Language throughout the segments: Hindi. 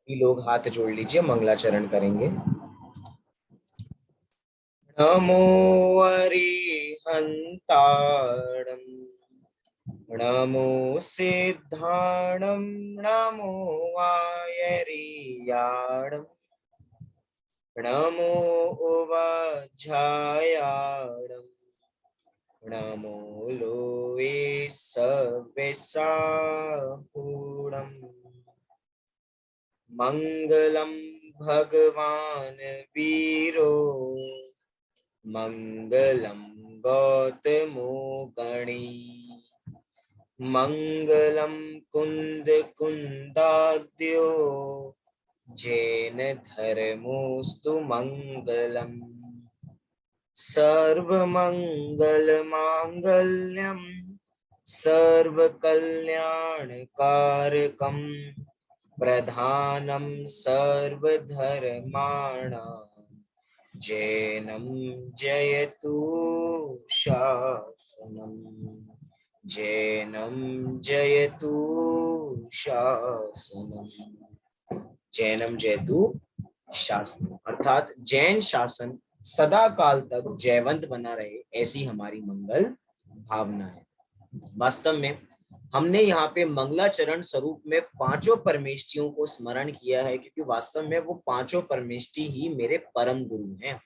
भी लोग हाथ जोड़ लीजिए, मंगलाचरण करेंगे। नमो अरिहंताणं, नमो सिद्धाणं, नमो वायरियाणं, नमो उवझायाणं, नमो लोए सव्यसाहूणम्। मंगलम भगवान वीरो, मंगलम गौतमो गणी, मंगलम कुंद कुंदाद्यो, जैन धर्मोस्तु मंगलम। सर्वमंगल मांगल्यम, सर्वकल्याणकारकम, प्रधानम सर्वधर्माणां, जैनम जयतु शासनम, जैनम जयतु शासनम, जैनम जयतु शासन, अर्थात जैन शासन सदा काल तक जयवंत बना रहे, ऐसी हमारी मंगल भावना है। वास्तव में हमने यहाँ पे मंगलाचरण स्वरूप में पांचों परमेष्टियों को स्मरण किया है, क्योंकि वास्तव में वो पांचों परमेष्टि ही मेरे परम गुरु हैं।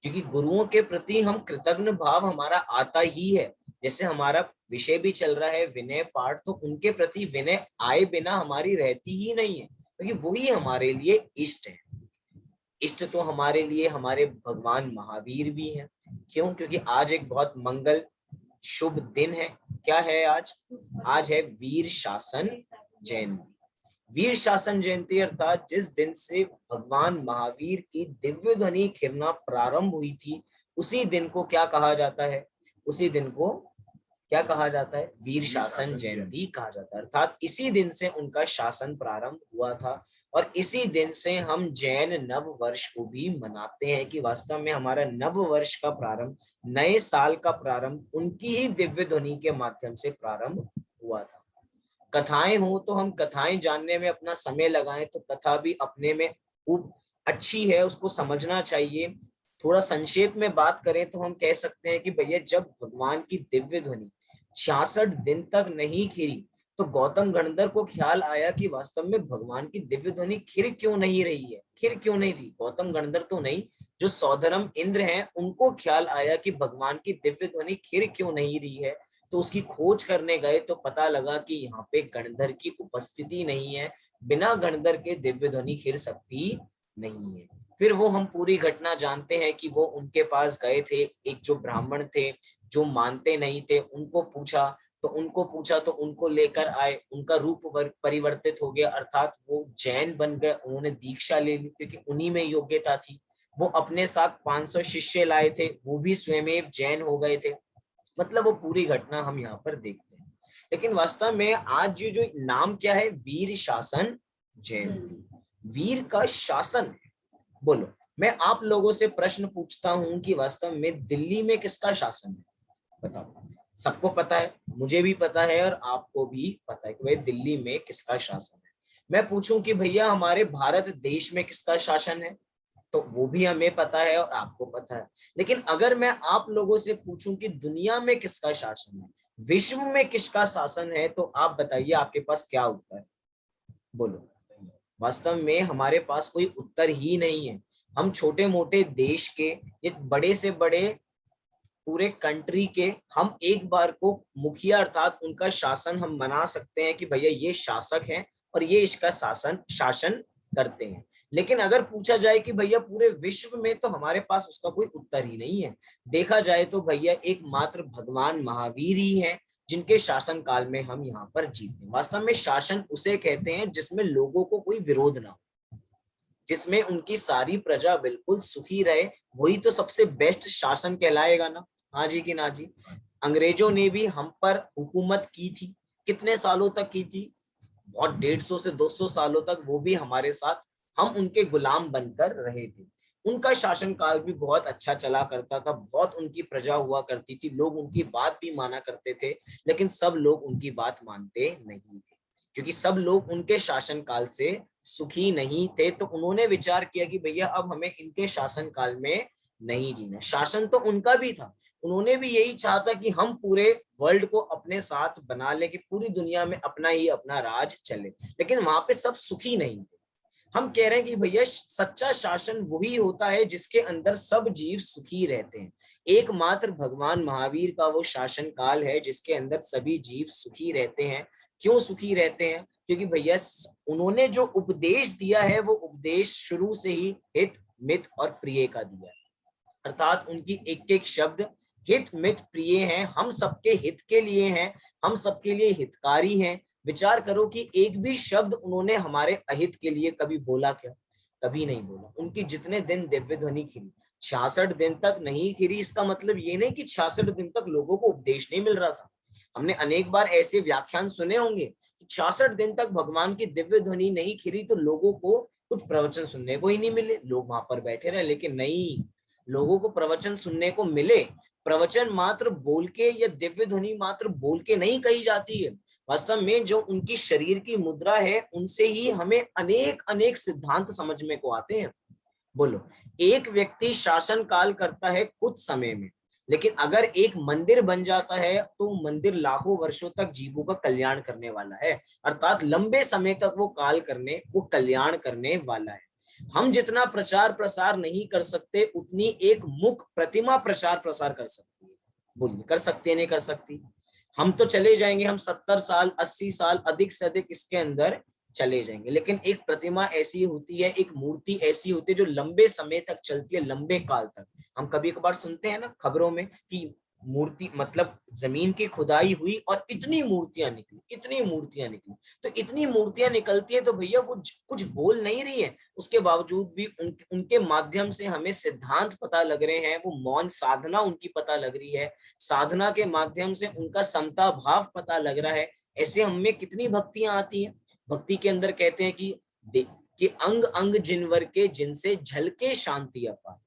क्योंकि गुरुओं के प्रति हम कृतज्ञ भाव हमारा आता ही है। जैसे हमारा विषय भी चल रहा है विनय पाठ, तो उनके प्रति विनय आए बिना हमारी रहती ही नहीं है, क्योंकि वही हमारे लिए इष्ट है। इष्ट तो हमारे लिए हमारे भगवान महावीर भी हैं। क्यों? क्योंकि आज एक बहुत मंगल शुभ दिन है। क्या है आज? आज है वीर शासन जयंती। वीर शासन जयंती अर्थात जिस दिन से भगवान महावीर की दिव्य ध्वनि खिलना प्रारंभ हुई थी, उसी दिन को क्या कहा जाता है? उसी दिन को क्या कहा जाता है? वीर शासन जयंती कहा जाता है। अर्थात इसी दिन से उनका शासन प्रारंभ हुआ था, और इसी दिन से हम जैन नव वर्ष को भी मनाते हैं, कि वास्तव में हमारा नव वर्ष का प्रारंभ, नए साल का प्रारंभ उनकी ही दिव्य ध्वनि के माध्यम से प्रारंभ हुआ था। कथाएं हो तो हम कथाएं जानने में अपना समय लगाएं, तो कथा भी अपने में खूब अच्छी है, उसको समझना चाहिए। थोड़ा संक्षेप में बात करें तो हम कह सकते हैं कि भैया जब भगवान की दिव्य ध्वनि 66 दिन तक नहीं खिली, तो गौतम गणधर को ख्याल आया कि वास्तव में भगवान की दिव्य ध्वनि खिर क्यों नहीं रही है, खिर क्यों नहीं रही। गौतम गणधर तो नहीं, जो सौधर्म इंद्र हैं उनको ख्याल आया कि भगवान की दिव्य ध्वनि खिर क्यों नहीं रही है। तो उसकी खोज करने गए तो पता लगा कि यहाँ पे गणधर की उपस्थिति नहीं है, बिना गणधर के दिव्य ध्वनि खिर सकती नहीं है। फिर वो हम पूरी घटना जानते हैं कि वो उनके पास गए थे, एक जो ब्राह्मण थे जो मानते नहीं थे, उनको पूछा तो उनको लेकर आए, उनका रूप परिवर्तित हो गया, अर्थात वो जैन बन गए, उन्होंने दीक्षा ले ली क्योंकि उन्हीं में योग्यता थी। वो अपने साथ 500 शिष्य लाए थे, वो भी स्वयं जैन हो गए थे। मतलब वो पूरी घटना हम यहाँ पर देखते हैं। लेकिन वास्तव में आज ये जो नाम क्या है? वीर शासन जयंती, वीर का शासन है। बोलो, मैं आप लोगों से प्रश्न पूछता हूं कि वास्तव में दिल्ली में किसका शासन है? बताओ। सबको पता है, मुझे भी पता है और आपको भी पता है कि भाई दिल्ली में किसका शासन है। मैं पूछूं कि भैया हमारे भारत देश में किसका शासन है, तो वो भी हमें पता है और आपको पता है। लेकिन अगर मैं आप लोगों से पूछूं कि दुनिया में किसका शासन है, विश्व में किसका शासन है, तो आप बताइए आपके पास क्या उत्तर है? बोलो। वास्तव में हमारे पास कोई उत्तर ही नहीं है। हम छोटे मोटे देश के, ये बड़े से बड़े पूरे कंट्री के, हम एक बार को मुखिया अर्थात उनका शासन हम मना सकते हैं कि भैया ये शासक हैं और ये इसका शासन करते हैं। लेकिन अगर पूछा जाए कि भैया पूरे विश्व में, तो हमारे पास उसका कोई उत्तर ही नहीं है। देखा जाए तो भैया एकमात्र भगवान महावीर ही है जिनके शासन काल में हम यहाँ पर जीते हैं। वास्तव में शासन उसे कहते हैं जिसमें लोगों को कोई विरोध ना हो, जिसमें उनकी सारी प्रजा बिल्कुल सुखी रहे, वही तो सबसे बेस्ट शासन कहलाएगा ना। हाँ जी कि ना जी? अंग्रेजों ने भी हम पर हुकूमत की थी, कितने सालों तक की थी? बहुत 150 से 200 सालों तक वो भी हमारे साथ, हम उनके गुलाम बनकर रहे थे। उनका शासन काल भी बहुत अच्छा चला करता था, बहुत उनकी प्रजा हुआ करती थी, लोग उनकी बात भी माना करते थे, लेकिन सब लोग उनकी बात मानते नहीं थे। क्योंकि सब लोग उनके शासन काल से सुखी नहीं थे, तो उन्होंने विचार किया कि भैया अब हमें इनके शासन काल में नहीं जीना। शासन तो उनका भी था, उन्होंने भी यही चाहा था कि हम पूरे वर्ल्ड को अपने साथ बना ले, कि पूरी दुनिया में अपना ही अपना राज चले, लेकिन वहां पे सब सुखी नहीं थे। हम कह रहे हैं कि भैया सच्चा शासन वही होता है जिसके अंदर सब जीव सुखी रहते हैं। एकमात्र भगवान महावीर का वो शासन काल है जिसके अंदर सभी जीव सुखी रहते हैं। क्यों सुखी रहते हैं? क्योंकि भैया उन्होंने जो उपदेश दिया है वो उपदेश शुरू से ही हित मित और प्रिय का दिया है। अर्थात उनकी एक एक शब्द हित मित प्रिय हैं, हम सबके हित के लिए हैं, हम सबके लिए हितकारी हैं। विचार करो कि एक भी शब्द उन्होंने हमारे अहित के लिए कभी बोला क्या? कभी नहीं बोला। उनकी जितने दिन दिव्य ध्वनि खिली, 66 दिन तक नहीं खिली, इसका मतलब ये नहीं कि 66 दिन तक लोगों को उपदेश नहीं मिल रहा था। हमने अनेक बार ऐसे व्याख्यान सुने होंगे कि 66 दिन तक भगवान की दिव्य ध्वनि नहीं खिली तो लोगों को कुछ प्रवचन सुनने को ही नहीं मिले, लोग वहां पर बैठे रहे। लेकिन नहीं, लोगों को प्रवचन सुनने को मिले। प्रवचन मात्र बोल के या दिव्य ध्वनि मात्र बोल के नहीं कही जाती है। वास्तव में जो उनकी शरीर की मुद्रा है उनसे ही हमें अनेक अनेक सिद्धांत समझ में को आते हैं। बोलो, एक व्यक्ति शासन काल करता है कुछ समय में, लेकिन अगर एक मंदिर बन जाता है तो मंदिर लाखों वर्षों तक जीवों का कल्याण करने वाला है। अर्थात लंबे समय तक वो कल्याण करने वाला है। हम जितना प्रचार प्रसार नहीं कर सकते उतनी एक मुख प्रतिमा प्रचार प्रसार कर सकती है। बोलिए, कर सकती है नहीं कर सकती? हम तो चले जाएंगे, हम 70 साल 80 साल अधिक से अधिक इसके अंदर चले जाएंगे, लेकिन एक प्रतिमा ऐसी होती है, एक मूर्ति ऐसी होती है जो लंबे समय तक चलती है, लंबे काल तक। हम कभी कभार सुनते हैं ना खबरों में कि मूर्ति मतलब जमीन की खुदाई हुई और इतनी मूर्तियां निकली, इतनी मूर्तियां निकली। तो इतनी मूर्तियां निकलती है तो भैया वो कुछ बोल नहीं रही है, उसके बावजूद भी उनके माध्यम से हमें सिद्धांत पता लग रहे हैं। वो मौन साधना उनकी पता लग रही है, साधना के माध्यम से उनका समता भाव पता लग रहा है। ऐसे हमें कितनी भक्तियां आती हैं। भक्ति के अंदर कहते हैं कि अंग अंग जिनवर के जिनसे झलके शांति अपार।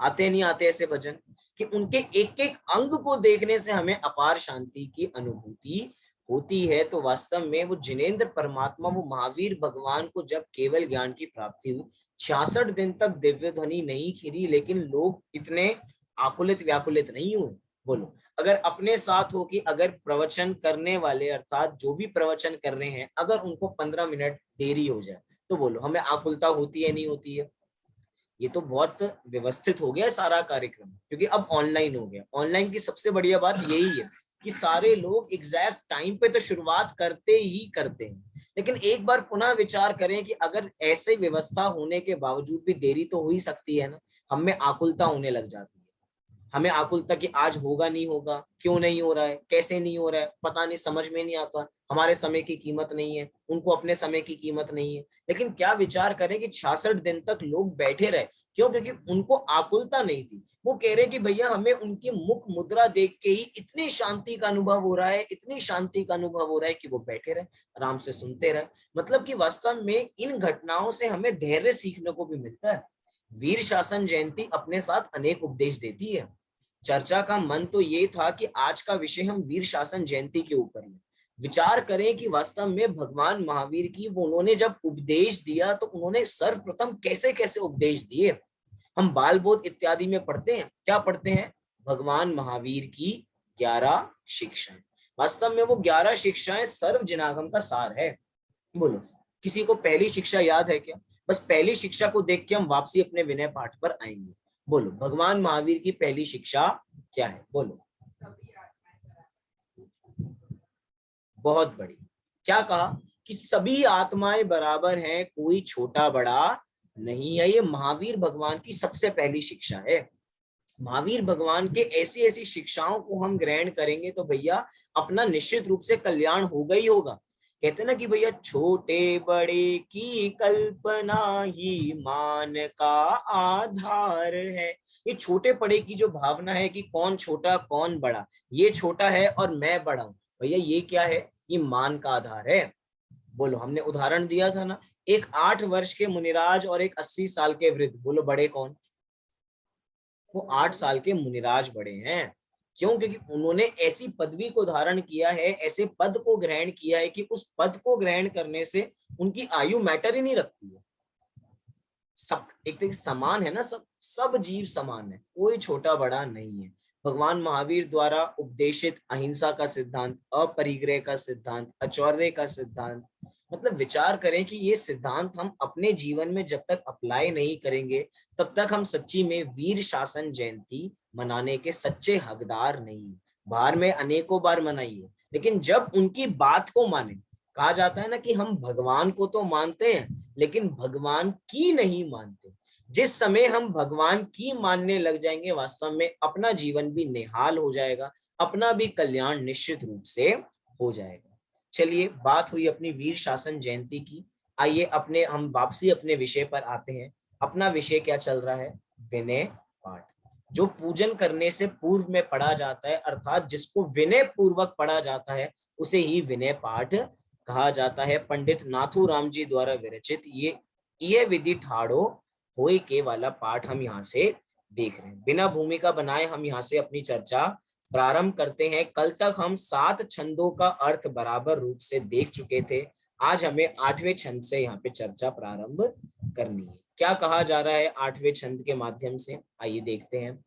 आते नहीं आते ऐसे भजन कि उनके एक एक अंग को देखने से हमें अपार शांति की अनुभूति होती है। तो वास्तव में वो जिनेंद्र परमात्मा, वो महावीर भगवान को जब केवल ज्ञान की प्राप्ति हुई, 66 दिन तक दिव्य ध्वनि नहीं खिली, लेकिन लोग इतने आकुलित व्याकुलित नहीं हुए। बोलो, अगर अपने साथ हो कि अगर प्रवचन करने वाले अर्थात जो भी प्रवचन कर रहे हैं अगर उनको 15 मिनट देरी हो जाए तो बोलो हमें आकुलता होती है नहीं होती है? ये तो बहुत व्यवस्थित हो गया सारा कार्यक्रम, क्योंकि अब ऑनलाइन हो गया। ऑनलाइन की सबसे बढ़िया बात यही है कि सारे लोग एग्जैक्ट टाइम पे तो शुरुआत करते ही करते हैं। लेकिन एक बार पुनः विचार करें कि अगर ऐसे व्यवस्था होने के बावजूद भी देरी तो हो ही सकती है ना, हमें आकुलता होने लग जाती है। हमें आकुलता कि आज होगा नहीं होगा, क्यों नहीं हो रहा है, कैसे नहीं हो रहा है, पता नहीं, समझ में नहीं आता। हमारे समय की कीमत नहीं है, उनको अपने समय की कीमत नहीं है। लेकिन क्या विचार करें कि 66 दिन तक लोग बैठे रहे। क्यों? क्योंकि उनको आकुलता नहीं थी। वो कह रहे कि भैया हमें उनकी मुख मुद्रा देख के ही इतनी शांति का अनुभव हो रहा है, इतनी शांति का अनुभव हो रहा है कि वो बैठे रहे, आराम से सुनते रहे। मतलब कि वास्तव में इन घटनाओं से हमें धैर्य सीखने को भी मिलता है। वीर शासन जयंती अपने साथ अनेक उपदेश देती है। चर्चा का मन तो ये था कि आज का विषय हम वीर शासन जयंती के ऊपर है। विचार करें कि वास्तव में भगवान महावीर की वो उन्होंने जब उपदेश दिया तो उन्होंने सर्वप्रथम कैसे कैसे उपदेश दिए। हम बाल बोध इत्यादि में पढ़ते हैं, क्या पढ़ते हैं? भगवान महावीर की 11 शिक्षाएं। वास्तव में वो 11 शिक्षाएं सर्व जनागम का सार है। बोलो, किसी को पहली शिक्षा याद है क्या? बस पहली शिक्षा को देख के हम वापसी अपने विनय पाठ पर आएंगे। बोलो, भगवान महावीर की पहली शिक्षा क्या है? बोलो। बहुत बड़ी। क्या कहा? कि सभी आत्माएं बराबर हैं, कोई छोटा बड़ा नहीं है। ये महावीर भगवान की सबसे पहली शिक्षा है। महावीर भगवान के ऐसी ऐसी शिक्षाओं को हम ग्रहण करेंगे तो भैया अपना निश्चित रूप से कल्याण होगा ही होगा। कहते हैं ना कि भैया छोटे बड़े की कल्पना ही मान का आधार है। ये छोटे बड़े की जो भावना है कि कौन छोटा कौन बड़ा, ये छोटा है और मैं बड़ा हूं, भैया ये क्या है? ये मान का आधार है। बोलो, हमने उदाहरण दिया था ना, एक 8 वर्ष के मुनिराज और एक 80 साल के वृद्ध, बोलो बड़े कौन? वो 8 साल के मुनिराज बड़े हैं। क्यों? क्योंकि उन्होंने ऐसी पदवी को धारण किया है, ऐसे पद को ग्रहण किया है कि उस पद को ग्रहण करने से उनकी आयु मैटर ही नहीं रखती है। सब एक तो समान है ना, सब सब जीव समान है, कोई छोटा बड़ा नहीं है। भगवान महावीर द्वारा उपदेशित अहिंसा का सिद्धांत, अपरिग्रह का सिद्धांत, अचौर्य का सिद्धांत, मतलब विचार करें कि ये सिद्धांत हम अपने जीवन में जब तक अप्लाई नहीं करेंगे तब तक हम सच्ची में वीर शासन जयंती मनाने के सच्चे हकदार नहीं। बाहर में अनेकों बार मनाइए, लेकिन जब उनकी बात को माने, कहा जाता है ना कि हम भगवान को तो मानते हैं लेकिन भगवान की नहीं मानते। जिस समय हम भगवान की मानने लग जाएंगे, वास्तव में अपना जीवन भी निहाल हो जाएगा, अपना भी कल्याण निश्चित रूप से हो जाएगा। चलिए, बात हुई अपनी वीर शासन जयंती की। आइए अपने हम वापसी अपने विषय पर आते हैं। अपना विषय क्या चल रहा है? विनय पाठ, जो पूजन करने से पूर्व में पढ़ा जाता है, अर्थात जिसको विनय पूर्वक पढ़ा जाता है उसे ही विनय पाठ कहा जाता है। पंडित नाथूराम जी द्वारा विरचित ये विधि ठाड़ो होय के वाला पाठ हम यहाँ से देख रहे हैं। बिना भूमिका बनाए हम यहाँ से अपनी चर्चा प्रारंभ करते हैं। कल तक हम 7 छंदों का अर्थ बराबर रूप से देख चुके थे। आज हमें 8वें छंद से यहाँ पे चर्चा प्रारंभ करनी है। क्या कहा जा रहा है 8वें छंद के माध्यम से? आइए देखते हैं।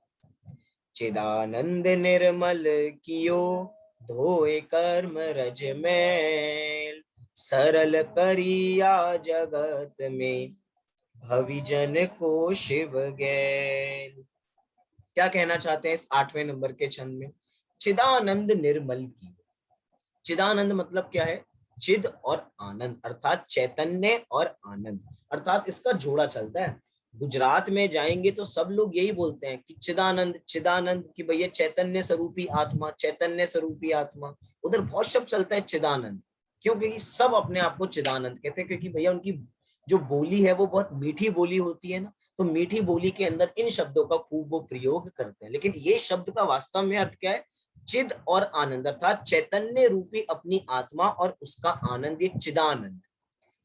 चिदानंद निर्मल कियो धोए कर्म रज मैल, सरल करिया जगत में भविजन को शिव गैल। क्या कहना चाहते हैं इस 8वें नंबर के छंद में? चिदानंद निर्मल की। चिदानंद मतलब क्या है? चिद और आनंद, अर्थात चैतन्य और आनंद, अर्थात इसका जोड़ा चलता है। गुजरात में जाएंगे तो सब लोग यही बोलते हैं कि चिदानंद चिदानंद, कि भैया चैतन्य स्वरूपी आत्मा, चैतन्य स्वरूपी आत्मा। उधर बहुत शब्द चलता है चिदानंद, क्योंकि सब अपने आप को चिदानंद कहते हैं, क्योंकि भैया उनकी जो बोली है वो बहुत मीठी बोली होती है ना, तो मीठी बोली के अंदर इन शब्दों का खूब वो प्रयोग करते हैं। लेकिन ये शब्द का वास्तव में अर्थ क्या है? चिद और आनंद, अर्थात चैतन्य रूपी अपनी आत्मा और उसका आनंद, ये चिदानंद।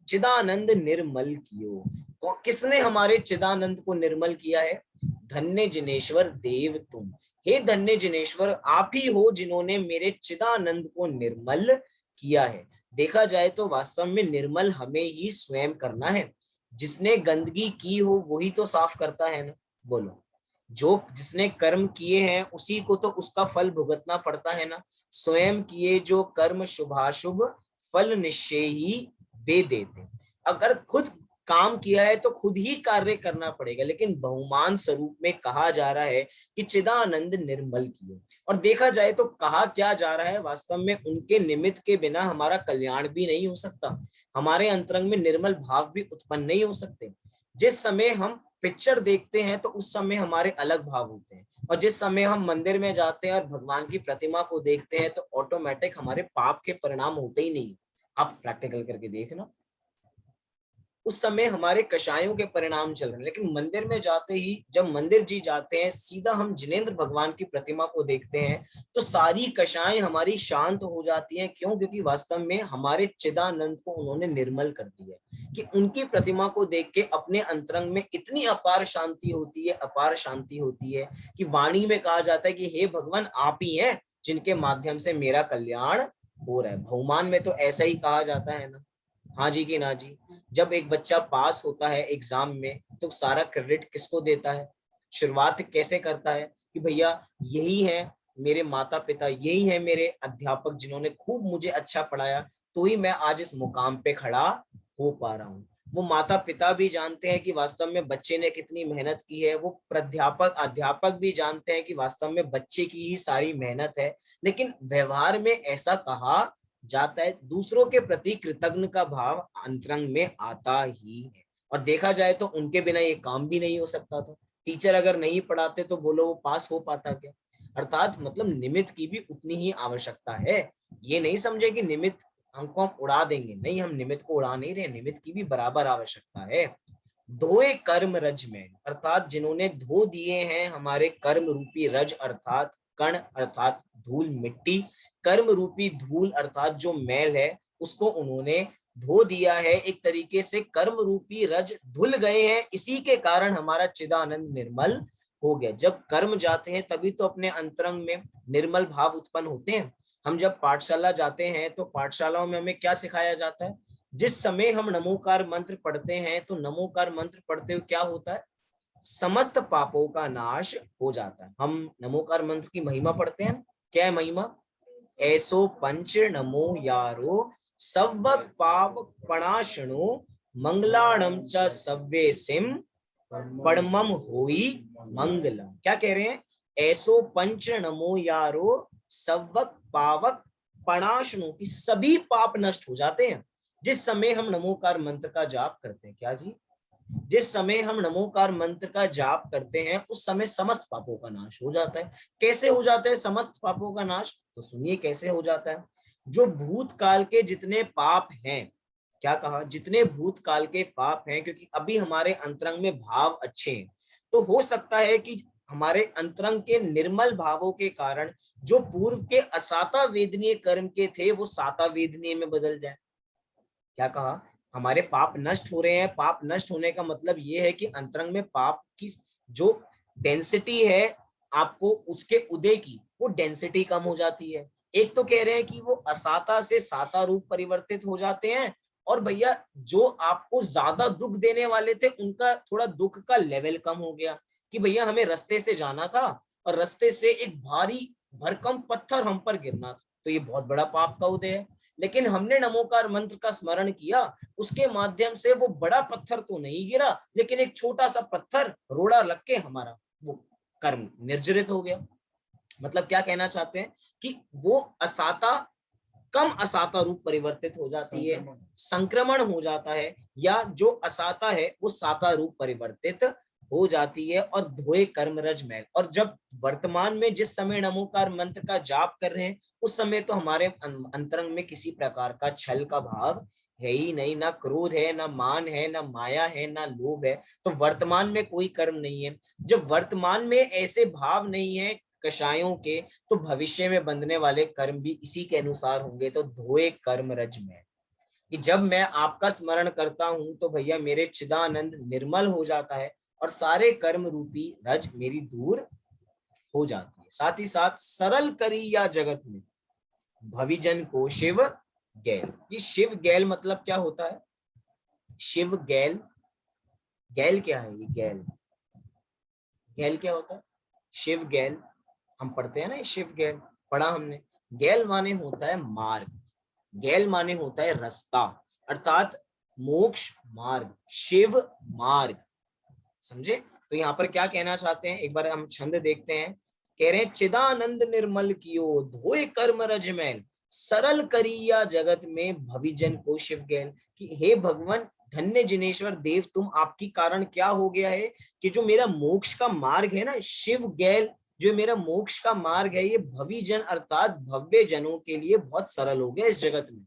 चिदानंद निर्मल कियो, तो किसने हमारे चिदानंद को निर्मल किया है? धन्य जिनेश्वर देव तुम, हे धन्य जिनेश्वर आप ही हो जिन्होंने मेरे चिदानंद को निर्मल किया है। देखा जाए तो वास्तव में निर्मल हमें ही स्वयं करना है। जिसने गंदगी की हो वही तो साफ करता है ना, बोलो। जो जिसने कर्म किए हैं उसी को तो उसका फल भुगतना पड़ता है ना। स्वयं किए जो कर्म शुभाशुभ फल निश्चय ही वे देते। अगर खुद काम किया है तो खुद ही कार्य करना पड़ेगा, लेकिन बहुमान स्वरूप में कहा जा रहा है कि चिदानंद निर्मल किए। और देखा जाए तो कहा क्या जा रहा है? वास्तव में उनके निमित्त के बिना हमारा कल्याण भी नहीं हो सकता, हमारे अंतरंग में निर्मल भाव भी उत्पन्न नहीं हो सकते। जिस समय हम पिक्चर देखते हैं तो उस समय हमारे अलग भाव होते हैं, और जिस समय हम मंदिर में जाते हैं और भगवान की प्रतिमा को देखते हैं तो ऑटोमेटिक हमारे पाप के परिणाम होते ही नहीं। आप प्रैक्टिकल करके देखना, उस समय हमारे कषायों के परिणाम चल रहे हैं। लेकिन मंदिर में जाते ही, जब मंदिर जी जाते हैं, सीधा हम जिनेंद्र भगवान की प्रतिमा को देखते हैं तो सारी कषाएं हमारी शांत हो जाती हैं। क्यों? क्योंकि वास्तव में हमारे चिदानंद को उन्होंने निर्मल कर दिया कि उनकी प्रतिमा को देख के अपने अंतरंग में इतनी अपार शांति होती है, अपार शांति होती है कि वाणी में कहा जाता है कि हे भगवान आप ही हैं जिनके माध्यम से मेरा कल्याण हो रहा है। बहुमान में तो ऐसा ही कहा जाता है ना, हाँ जी कि ना जी। जब एक बच्चा पास होता है एग्जाम में तो सारा क्रेडिट किसको देता है? शुरुआत कैसे करता है कि भैया यही है मेरे माता पिता, यही है मेरे अध्यापक जिन्होंने खूब मुझे अच्छा पढ़ाया, तो ही मैं आज इस मुकाम पे खड़ा हो पा रहा हूँ। वो माता पिता भी जानते हैं कि वास्तव में बच्चे ने कितनी मेहनत की है, वो प्राध्यापक अध्यापक भी जानते हैं कि वास्तव में बच्चे की ही सारी मेहनत है। लेकिन व्यवहार में ऐसा कहा जाता है, दूसरों के प्रति कृतज्ञ का भाव अंतरंग में आता ही है। और देखा जाए तो उनके बिना ये काम भी नहीं हो सकता था। टीचर अगर नहीं पढ़ाते तो बोलो वो पास हो पाता क्या? अर्थात मतलब निमित्त की भी उतनी ही आवश्यकता है। ये नहीं समझे कि निमित्त हमको हम उड़ा देंगे, नहीं, हम निमित्त को उड़ा नहीं रहे, निमित्त की भी बराबर आवश्यकता है। धोए कर्म रज में, अर्थात जिन्होंने धो दिए हैं हमारे कर्म रूपी रज, अर्थात कण, अर्थात धूल मिट्टी, कर्म रूपी धूल अर्थात जो मैल है उसको उन्होंने धो दिया है। एक तरीके से कर्म रूपी रज धुल गए हैं, इसी के कारण हमारा चिदानंद निर्मल हो गया। जब कर्म जाते हैं तभी तो अपने अंतरंग में निर्मल भाव उत्पन्न होते हैं। हम जब पाठशाला जाते हैं तो पाठशालाओं में हमें क्या सिखाया जाता है? जिस समय हम नमोकार मंत्र पढ़ते हैं तो नमोकार मंत्र पढ़ते हुए क्या होता है? समस्त पापों का नाश हो जाता है। हम नमोकार मंत्र की महिमा पढ़ते हैं, क्या है महिमा? ऐसो पंच नमो यारो सब पाप पणाशनो मंगलाणम च सव्वे सिम परमम होई मंगलम। क्या कह रहे हैं? ऐसो पंच नमो यारो सवक पावक पणाशनो की सभी पाप नष्ट हो जाते हैं जिस समय हम नमोकार मंत्र का जाप करते हैं। क्या जी? जिस समय हम नमोकार मंत्र का जाप करते हैं उस समय समस्त पापों का नाश हो जाता है। कैसे हो जाता है समस्त पापों का नाश? तो सुनिए कैसे हो जाता है। जो भूतकाल के जितने पाप हैं, क्या कहा? जितने भूतकाल के पाप हैं, क्योंकि अभी हमारे अंतरंग में भाव अच्छे हैं, तो हो सकता है कि हमारे अंतरंग के निर्मल भावों के कारण जो पूर्व के असाता वेदनीय कर्म के थे वो साता वेदनीय में बदल जाए। क्या कहा? हमारे पाप नष्ट हो रहे हैं। पाप नष्ट होने का मतलब ये है कि अंतरंग में पाप की जो डेंसिटी है आपको उसके उदय की, वो डेंसिटी कम हो जाती है। एक तो कह रहे हैं कि वो असाता से साता रूप परिवर्तित हो जाते हैं, और भैया जो आपको ज्यादा दुख देने वाले थे उनका थोड़ा दुख का लेवल कम हो गया, कि भैया हमें रास्ते से जाना था और रास्ते से एक भारी भरकम पत्थर हम पर गिरना था, तो ये बहुत बड़ा पाप का उदय है। लेकिन हमने नमोकार मंत्र का स्मरण किया, उसके माध्यम से वो बड़ा पत्थर तो नहीं गिरा, लेकिन एक छोटा सा पत्थर रोड़ा लग के हमारा वो कर्म निर्जरित हो गया। मतलब क्या कहना चाहते हैं कि वो असाता कम असाता रूप परिवर्तित हो जाती है, संक्रमण हो जाता है, या जो असाता है वो साता रूप परिवर्तित हो जाती है और धोए कर्म रज मैल। और जब वर्तमान में जिस समय नमोकार मंत्र का जाप कर रहे हैं उस समय तो हमारे अंतरंग में किसी प्रकार का छल का भाव है ही नहीं, ना क्रोध है, ना मान है, ना माया है, ना लोभ है, तो वर्तमान में कोई कर्म नहीं है। जब वर्तमान में ऐसे भाव नहीं है कषायों के, तो भविष्य में बंधने वाले कर्म भी इसी के अनुसार होंगे। तो धोए कर्म रज में, कि जब मैं आपका स्मरण करता हूं तो भैया मेरे चिदानंद निर्मल हो जाता है और सारे कर्म रूपी रज मेरी दूर हो जाती है। साथ ही साथ सरल करी या जगत में भविजन को शिव गैल। ये शिव गैल मतलब क्या होता है? शिव गैल, गैल क्या है? ये गैल, गैल क्या होता है? शिव गैल हम पढ़ते हैं ना, शिव गैल पढ़ा हमने। गैल माने होता है मार्ग, गैल माने होता है रास्ता, अर्थात मोक्ष मार्ग, शिव मार्ग। समझे? तो यहाँ पर क्या कहना चाहते हैं, एक बार हम छंद देखते हैं। कह रहे हैं चिदानंद निर्मल कियो धोए कर्म रज मैल, सरल करिया जगत में भविजन को शिव गैल। कि हे भगवान धन्य जिनेश्वर देव, तुम आपकी कारण क्या हो गया है कि जो मेरा मोक्ष का मार्ग है ना, शिव गैल जो मेरा मोक्ष का मार्ग है, ये भविजन अर्थात भव्य जनों के लिए बहुत सरल हो गया इस जगत में।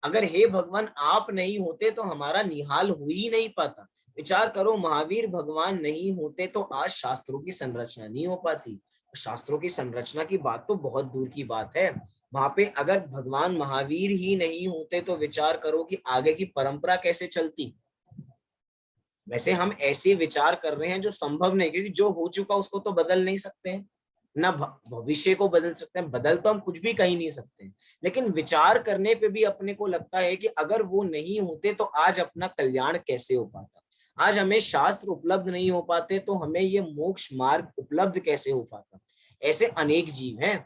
अगर हे भगवान आप नहीं होते तो हमारा निहाल हो ही नहीं पाता। विचार करो, महावीर भगवान नहीं होते तो आज शास्त्रों की संरचना नहीं हो पाती। शास्त्रों की संरचना की बात तो बहुत दूर की बात है। वहां पे अगर भगवान महावीर ही नहीं होते तो विचार करो कि आगे की परंपरा कैसे चलती। वैसे हम ऐसे विचार कर रहे हैं जो संभव नहीं, क्योंकि जो हो चुका उसको तो बदल नहीं सकते हैं, ना भविष्य को बदल सकते हैं। बदल तो हम कुछ भी कही नहीं सकते हैं, लेकिन विचार करने पे भी अपने को लगता है कि अगर वो नहीं होते तो आज अपना कल्याण कैसे हो पाता, आज हमें शास्त्र उपलब्ध नहीं हो पाते तो हमें ये मोक्ष मार्ग उपलब्ध कैसे हो पाता। ऐसे अनेक जीव हैं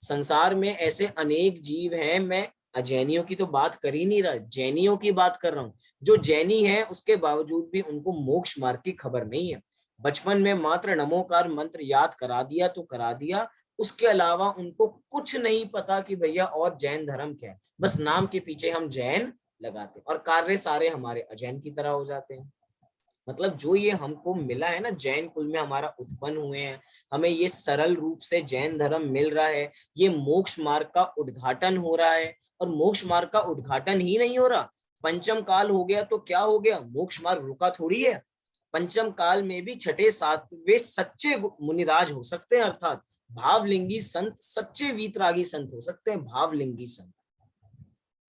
संसार में, ऐसे अनेक जीव हैं। मैं अजैनियों की तो बात कर ही नहीं रहा, जैनियों की बात कर रहा हूँ। जो जैनी है उसके बावजूद भी उनको मोक्ष मार्ग की खबर नहीं है। बचपन में मात्र नमोकार मंत्र याद करा दिया तो करा दिया, उसके अलावा उनको कुछ नहीं पता कि भैया और जैन धर्म क्या है। बस नाम के पीछे हम जैन लगाते और कार्य सारे हमारे अजैन की तरह हो जाते हैं। मतलब जो ये हमको मिला है ना, जैन कुल में हमारा उत्पन्न हुए हैं, हमें ये सरल रूप से जैन धर्म मिल रहा है, ये मोक्ष मार्ग का उद्घाटन हो रहा है। और मोक्ष मार्ग का उद्घाटन ही नहीं हो रहा, पंचम काल हो गया तो क्या हो गया, मोक्ष मार्ग रुका थोड़ी है। पंचम काल में भी छठे सातवें सच्चे मुनिराज हो सकते हैं, अर्थात भावलिंगी संत, सच्चे वीतरागी संत हो सकते हैं, भावलिंगी संत।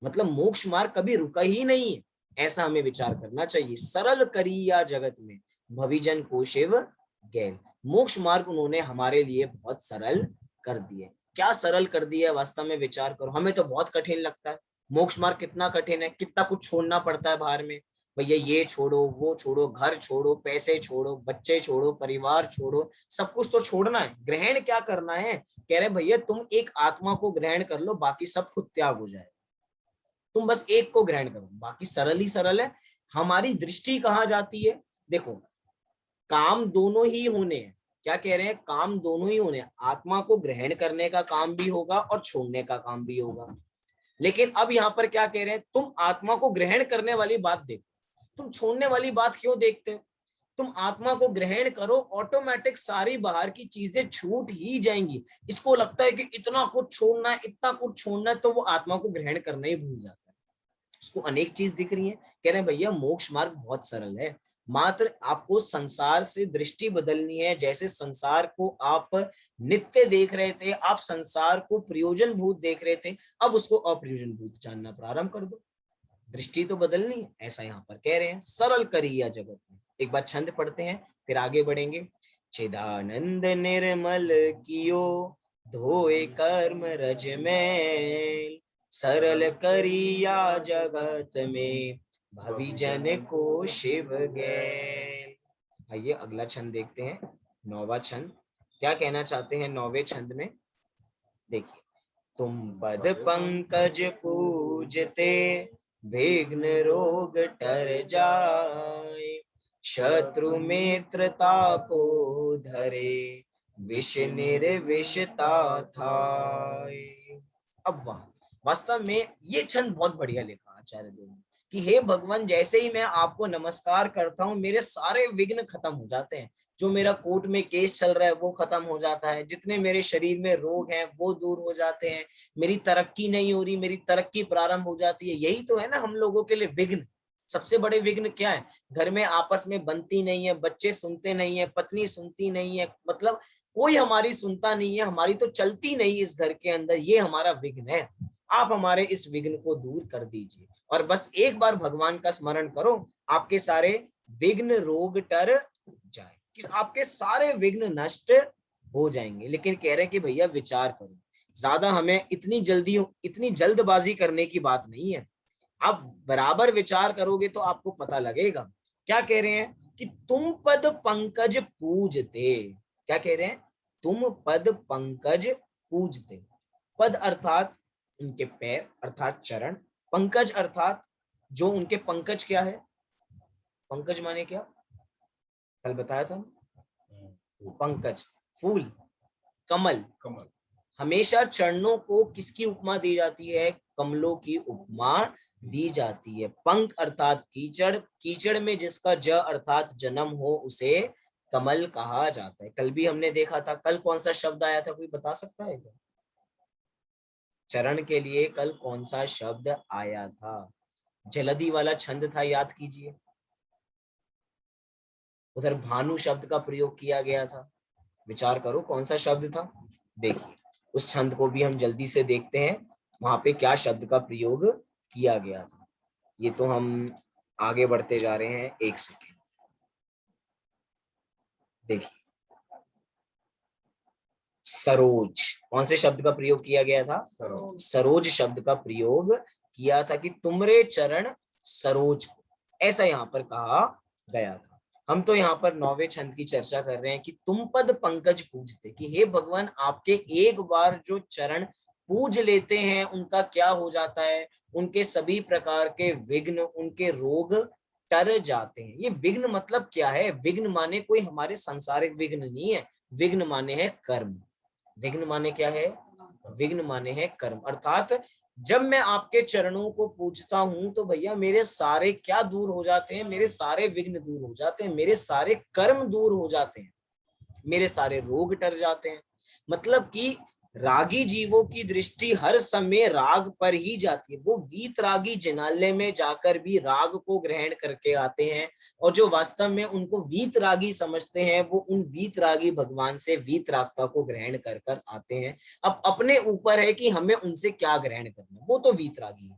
मतलब मोक्ष मार्ग कभी रुका ही नहीं है, ऐसा हमें विचार करना चाहिए। सरल करिया जगत में भविजन को शिव गैल। मोक्ष मार्ग उन्होंने हमारे लिए बहुत सरल कर दिए। क्या सरल कर दिया वास्तव में विचार करो, हमें तो बहुत कठिन लगता है। मोक्ष मार्ग कितना कठिन है, कितना कुछ छोड़ना पड़ता है बाहर में। भैया ये छोड़ो, वो छोड़ो, घर छोड़ो, पैसे छोड़ो, बच्चे छोड़ो, परिवार छोड़ो, सब कुछ तो छोड़ना है। ग्रहण क्या करना है, कह रहे भैया तुम एक आत्मा को ग्रहण कर लो, बाकी सब खुद त्याग हो जाए। तुम बस एक को ग्रहण करो, बाकी सरल ही सरल है। हमारी दृष्टि कहाँ जाती है, देखो काम दोनों ही होने हैं। क्या कह रहे हैं, काम दोनों ही होने हैं। आत्मा को ग्रहण करने का काम भी होगा और छोड़ने का काम भी होगा। लेकिन अब यहाँ पर क्या कह रहे हैं, तुम आत्मा को ग्रहण करने वाली बात देखो, तुम छोड़ने वाली बात क्यों देखते हो। तुम आत्मा को ग्रहण करो, ऑटोमेटिक सारी बाहर की चीजें छूट ही जाएंगी। इसको लगता है कि इतना कुछ छोड़ना है, इतना कुछ छोड़ना है, तो वो आत्मा को ग्रहण करना ही भूल जाता है। उसको अनेक चीज दिख रही है। कह रहे हैं भैया मोक्ष मार्ग बहुत सरल है, मात्र आपको संसार से दृष्टि बदलनी है। जैसे संसार को आप नित्य देख रहे थे, आप संसार को प्रयोजन भूत देख रहे थे, अब उसको अप्रयोजन भूत जानना प्रारंभ कर दो। दृष्टि तो बदलनी है, ऐसा यहाँ पर कह रहे हैं। सरल करिया जगत में। एक बार छंद पढ़ते हैं फिर आगे बढ़ेंगे। चिदानंद निर्मल कियो धोए कर्म रज में, सरल करिया जगत में भविजन को शिव गैल। आइए अगला छंद देखते हैं, 9वां छंद। क्या कहना चाहते हैं 9वें छंद में, देखिए। तुम पद पंकज पूजते, विघ्न रोग टर जाए, शत्रु मित्रता को धरे, विष निर्विषता थाए। अब वहां वास्तव में ये छंद बहुत बढ़िया लिखा आचार्य देव ने, कि हे भगवान जैसे ही मैं आपको नमस्कार करता हूँ, मेरे सारे विघ्न खत्म हो जाते हैं। जो मेरा कोर्ट में केस चल रहा है वो खत्म हो जाता है, जितने मेरे शरीर में रोग हैं वो दूर हो जाते हैं, मेरी तरक्की नहीं हो रही, मेरी तरक्की प्रारंभ हो जाती है। यही तो है ना हम लोगों के लिए विघ्न। सबसे बड़े विघ्न क्या है, घर में आपस में बनती नहीं है, बच्चे सुनते नहीं है, पत्नी सुनती नहीं है, मतलब कोई हमारी सुनता नहीं है, हमारी तो चलती नहीं इस घर के अंदर, ये हमारा विघ्न है। आप हमारे इस विघ्न को दूर कर दीजिए, और बस एक बार भगवान का स्मरण करो, आपके सारे विघ्न रोग टर जाए, कि आपके सारे विघ्न नष्ट हो जाएंगे। लेकिन कह रहे हैं कि भैया विचार करो, ज्यादा हमें इतनी जल्दबाजी करने की बात नहीं है। आप बराबर विचार करोगे तो आपको पता लगेगा। क्या कह रहे हैं कि तुम पद पंकज पूजते। क्या कह रहे हैं, तुम पद पंकज पूजते। पद अर्थात उनके पैर अर्थात चरण, पंकज अर्थात जो उनके पंकज क्या है, पंकज माने क्या, कल बताया था, पंकज फूल, कमल। कमल हमेशा चरणों को किसकी उपमा दी जाती है, कमलों की उपमा दी जाती है। पंख अर्थात कीचड़, कीचड़ में जिसका ज अर्थात जन्म हो उसे कमल कहा जाता है। कल भी हमने देखा था, कल कौन सा शब्द आया था, कोई बता सकता है क्या? चरण के लिए कल कौन सा शब्द आया था? जलधि वाला छंद था, याद कीजिए। उधर भानु शब्द का प्रयोग किया गया था, विचार करो कौन सा शब्द था। देखिए उस छंद को भी हम जल्दी से देखते हैं, वहां पे क्या शब्द का प्रयोग किया गया था। ये तो हम आगे बढ़ते जा रहे हैं, एक सेकेंड देखिए। सरोज, कौन से शब्द का प्रयोग किया गया था? सरोज। सरोज शब्द का प्रयोग किया था कि तुमरे चरण सरोज को, ऐसा यहाँ पर कहा गया था। हम तो यहाँ पर 9वें छंद की चर्चा कर रहे हैं कि तुम पद पंकज पूजते, कि हे भगवान आपके एक बार जो चरण पूज लेते हैं उनका क्या हो जाता है, उनके सभी प्रकार के विघ्न, उनके रोग टर जाते हैं। ये विघ्न मतलब क्या है, विघ्न माने कोई हमारे सांसारिक विघ्न नहीं है, विघ्न माने है कर्म। विघ्न माने क्या है, विघ्न माने है कर्म। अर्थात जब मैं आपके चरणों को पूजता हूं तो भैया मेरे सारे क्या दूर हो जाते हैं, मेरे सारे विघ्न दूर हो जाते हैं, मेरे सारे कर्म दूर हो जाते हैं, मेरे सारे रोग टर जाते हैं। मतलब कि रागी जीवों की दृष्टि हर समय राग पर ही जाती है। वो वीत रागी जिनालय में जाकर भी राग को ग्रहण करके आते हैं, और जो वास्तव में उनको वीत रागी समझते हैं वो उन वीत रागी भगवान से वीत रागता को ग्रहण कर कर आते हैं। अब अपने ऊपर है कि हमें उनसे क्या ग्रहण करना, वो तो वीत रागी है।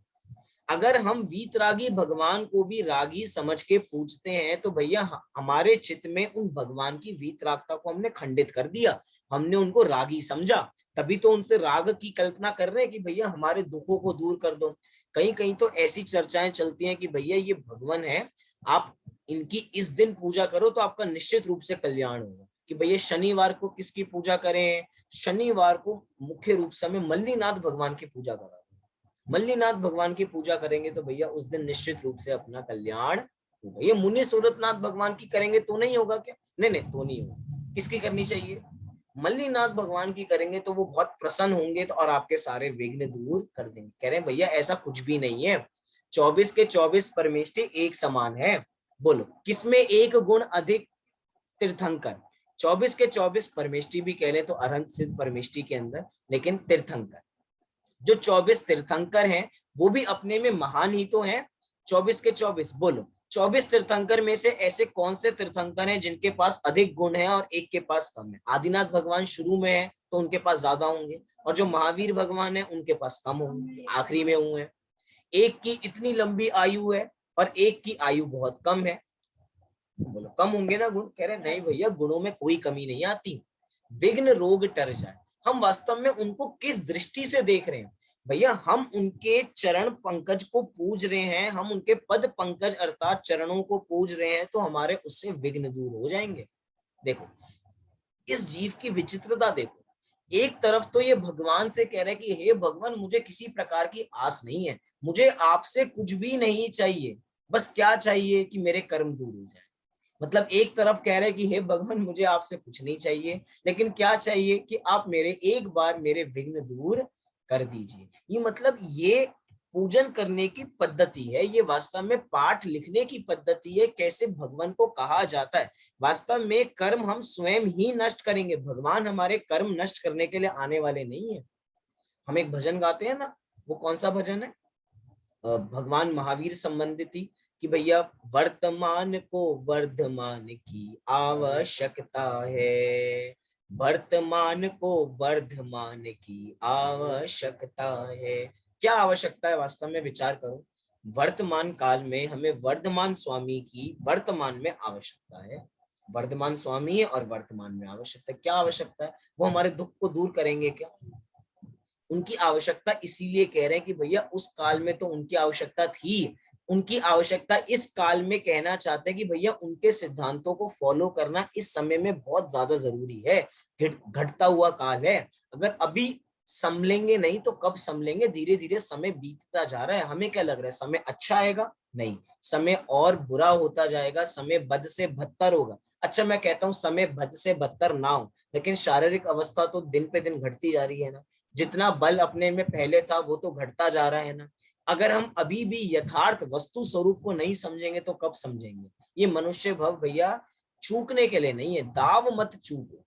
अगर हम वीतरागी भगवान को भी रागी समझ के पूजते हैं तो भैया हमारे चित्त में उन भगवान की वीतरागता को हमने खंडित कर दिया, हमने उनको रागी समझा, तभी तो उनसे राग की कल्पना कर रहे हैं कि भैया हमारे दुखों को दूर कर दो। कहीं कहीं तो ऐसी चर्चाएं चलती हैं कि भैया ये भगवान है, आप इनकी इस दिन पूजा करो तो आपका निश्चित रूप से कल्याण होगा। कि भैया शनिवार को किसकी पूजा करें? शनिवार को मुख्य रूप से हमें मल्लीनाथ भगवान की पूजा करा, मल्लीनाथ भगवान की पूजा करेंगे तो भैया उस दिन निश्चित रूप से अपना कल्याण होगा। ये मुनि सूरतनाथ भगवान की करेंगे तो नहीं होगा क्या? नहीं नहीं, तो नहीं होगा। किसकी करनी चाहिए? मल्लीनाथ भगवान की करेंगे तो वो बहुत प्रसन्न होंगे तो और आपके सारे विघ्न दूर कर देंगे। कह रहे हैं भैया ऐसा कुछ भी नहीं है, 24 के 24 परमेष्टि एक समान है। बोलो किसमें एक गुण अधिक? तीर्थंकर। 24 के 24 परमेष्टि भी कह लें तो अरहंत सिद्ध परमेष्टि के अंदर, लेकिन तीर्थंकर जो 24 तीर्थंकर हैं वो भी अपने में महान ही तो हैं। 24 के 24, बोलो 24 तीर्थंकर में से ऐसे कौन से तीर्थंकर हैं जिनके पास अधिक गुण है और एक के पास कम है? आदिनाथ भगवान शुरू में है तो उनके पास ज्यादा होंगे, और जो महावीर भगवान है उनके पास कम होंगे, आखिरी में हुए हैं। एक की इतनी लंबी आयु है और एक की आयु बहुत कम है, बोलो कम होंगे ना गुण? कह रहे नहीं भैया गुणों में कोई कमी नहीं आती, विघ्न रोग टर जाए। हम वास्तव में उनको किस दृष्टि से देख रहे हैं? भैया हम उनके चरण पंकज को पूज रहे हैं, हम उनके पद पंकज अर्थात चरणों को पूज रहे हैं तो हमारे उससे विघ्न दूर हो जाएंगे। देखो इस जीव की विचित्रता देखो, एक तरफ तो ये भगवान से कह रहे हैं कि हे भगवान मुझे किसी प्रकार की आस नहीं है, मुझे आपसे कुछ भी नहीं चाहिए, बस क्या चाहिए कि मेरे कर्म दूर हो जाए। मतलब एक तरफ कह रहे कि हे भगवान मुझे आपसे कुछ नहीं चाहिए, लेकिन क्या चाहिए कि आप मेरे एक बार मेरे विघ्न दूर कर दीजिए। ये मतलब ये पूजन करने की पद्धति है, ये वास्तव में पाठ लिखने की पद्धति है, कैसे भगवान को कहा जाता है। वास्तव में कर्म हम स्वयं ही नष्ट करेंगे, भगवान हमारे कर्म नष्ट करने के लिए आने वाले नहीं है। हम एक भजन गाते हैं ना, वो कौन सा भजन है? भगवान महावीर संबंधित ही, कि भैया वर्तमान को वर्धमान की आवश्यकता है, वर्तमान को वर्धमान की आवश्यकता है। क्या आवश्यकता है वास्तव में? विचार करो, वर्तमान काल में हमें वर्धमान स्वामी की वर्तमान में आवश्यकता है, वर्धमान स्वामी है और वर्तमान में आवश्यकता। क्या आवश्यकता है? वो हमारे दुख को दूर करेंगे क्या? उनकी आवश्यकता इसीलिए कह रहे हैं कि भैया उस काल में तो उनकी आवश्यकता थी, उनकी आवश्यकता इस काल में कहना चाहते हैं कि भैया उनके सिद्धांतों को फॉलो करना इस समय में बहुत ज्यादा जरूरी है। घटता हुआ काल है, अगर अभी संभलेंगे नहीं तो कब संभलेंगे? धीरे धीरे समय बीतता जा रहा है, हमें क्या लग रहा है समय अच्छा आएगा? नहीं, समय और बुरा होता जाएगा, समय बद से बदतर होगा। अच्छा मैं कहता हूँ समय बद से बदतर ना हो, लेकिन शारीरिक अवस्था तो दिन पे दिन घटती जा रही है ना, जितना बल अपने में पहले था वो तो घटता जा रहा है ना। अगर हम अभी भी यथार्थ वस्तु स्वरूप को नहीं समझेंगे तो कब समझेंगे? ये मनुष्य भव भैया चूकने के लिए नहीं है, दाव मत चूको।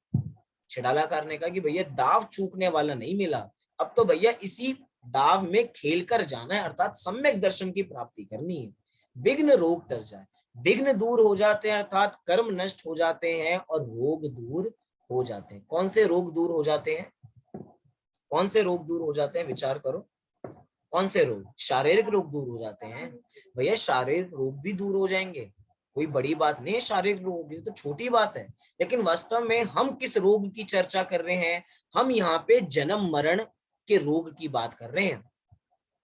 छिड़ालाकार ने कहा कि भैया दाव चूकने वाला नहीं मिला, अब तो भैया इसी दाव में खेल कर जाना है, अर्थात सम्यक दर्शन की प्राप्ति करनी है। विघ्न रोग तर जाए, विघ्न दूर हो जाते हैं अर्थात कर्म नष्ट हो जाते हैं और रोग दूर हो जाते हैं। कौन से रोग दूर हो जाते हैं? कौन से रोग दूर हो जाते हैं? विचार करो, कौन से रोग? शारीरिक रोग दूर हो जाते हैं भैया, शारीरिक रोग भी दूर हो जाएंगे, कोई बड़ी बात नहीं है, शारीरिक रोग भी तो छोटी बात है। लेकिन वास्तव में हम किस रोग की चर्चा कर रहे हैं? हम यहाँ पे जन्म मरण के रोग की बात कर रहे हैं।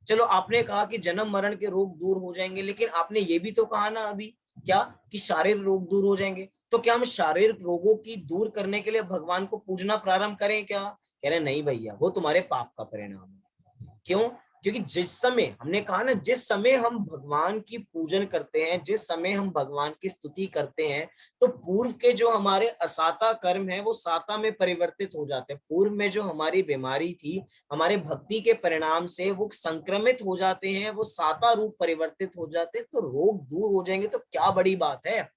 चलो आपने कहा कि जन्म मरण के रोग दूर हो जाएंगे, लेकिन आपने ये भी तो कहा ना अभी, क्या कि शारीरिक रोग दूर हो जाएंगे, तो क्या हम शारीरिक रोगों की दूर करने के लिए भगवान को पूजना प्रारंभ करें क्या? कह रहे नहीं भैया, वो तुम्हारे पाप का परिणाम है। क्यों? क्योंकि जिस समय हमने कहा ना, जिस समय हम भगवान की पूजन करते हैं, जिस समय हम भगवान की स्तुति करते हैं, तो पूर्व के जो हमारे असाता कर्म है वो साता में परिवर्तित हो जाते हैं। पूर्व में जो हमारी बीमारी थी, हमारे भक्ति के परिणाम से वो संक्रमित हो जाते हैं, वो साता रूप परिवर्तित हो जाते हैं, तो रोग दूर हो जाएंगे तो क्या बड़ी बात है?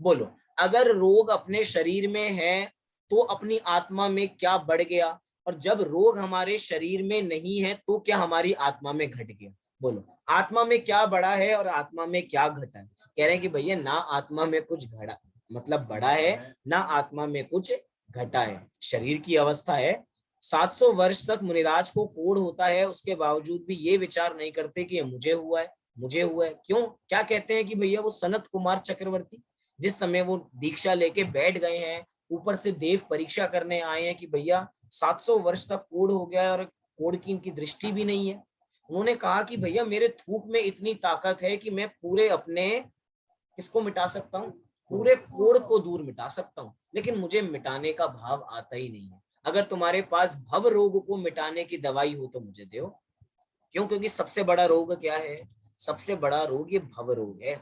बोलो अगर रोग अपने शरीर में है तो अपनी आत्मा में क्या बढ़ गया, और जब रोग हमारे शरीर में नहीं है तो क्या हमारी आत्मा में घट गया? बोलो आत्मा में क्या बढ़ा है और आत्मा में क्या घटा है? कह रहे हैं कि भैया ना आत्मा में कुछ घड़ा मतलब बढ़ा है, ना आत्मा में कुछ घटा है। शरीर की अवस्था है, 700 वर्ष तक मुनिराज को कोढ़ होता है, उसके बावजूद भी ये विचार नहीं करते कि ये मुझे हुआ है, मुझे हुआ है। क्यों? क्या कहते हैं कि भैया वो सनत कुमार चक्रवर्ती जिस समय वो दीक्षा लेके बैठ गए हैं, ऊपर से देव परीक्षा करने आए हैं कि भैया 700 वर्ष तक कोढ़ हो गया है और कोढ़ की इनकी दृष्टि भी नहीं है। उन्होंने कहा कि भैया मेरे थूक में इतनी ताकत है कि मैं पूरे अपने किसको मिटा सकता हूँ, पूरे कोढ़ को दूर मिटा सकता हूँ, लेकिन मुझे मिटाने का भाव आता ही नहीं है। अगर तुम्हारे पास भव रोग को मिटाने की दवाई हो तो मुझे दो। क्यों? क्योंकि सबसे बड़ा रोग क्या है? सबसे बड़ा रोग ये भव रोग है।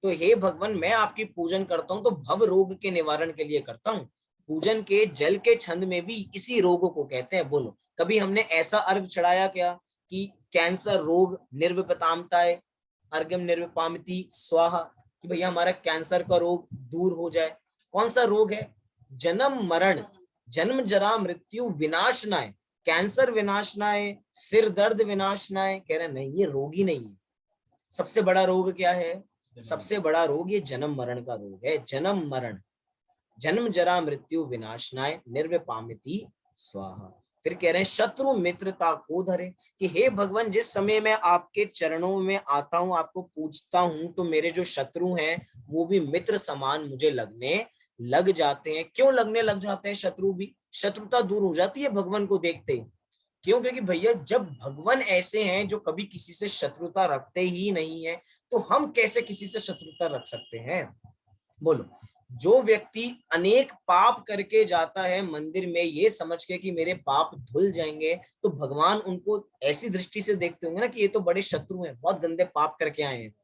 तो हे भगवान, मैं आपकी पूजन करता हूँ तो भव रोग के निवारण के लिए करता हूँ। पूजन के जल के छंद में भी इसी रोग को कहते हैं। बोलो, कभी हमने ऐसा अर्घ चढ़ाया क्या कि कैंसर रोग निर्विपतामताय अर्घ्यम निर्विपामिति स्वाहा, कि भैया हमारा कैंसर का रोग दूर हो जाए? कौन सा रोग है? जन्म मरण, जन्म जरा मृत्यु विनाशनाय, कैंसर विनाशनाय, सिर दर्द विनाशनाय। कह रहे नहीं, ये रोग ही नहीं है। सबसे बड़ा रोग क्या है? सबसे बड़ा रोग ये जन्म मरण का रोग है। जन्म मरण, जन्म जरा मृत्यु विनाशनाय निर्विपामिति स्वाहा। फिर कह रहे हैं शत्रु मित्रता को धरे, कि हे भगवान, जिस समय मैं आपके चरणों में आता हूं, आपको पूछता हूं, तो मेरे जो शत्रु हैं वो भी मित्र समान मुझे लगने लग जाते हैं। क्यों लगने लग जाते हैं शत्रु भी? शत्रुता दूर हो जाती है भगवान को देखते ही। क्यों? क्योंकि भैया जब भगवान ऐसे हैं जो कभी किसी से शत्रुता रखते ही नहीं है, तो हम कैसे किसी से शत्रुता रख सकते हैं? बोलो, जो व्यक्ति अनेक पाप करके जाता है मंदिर में ये समझ के कि मेरे पाप धुल जाएंगे, तो भगवान उनको ऐसी दृष्टि से देखते होंगे ना कि ये तो बड़े शत्रु हैं, बहुत गंदे पाप करके आए हैं।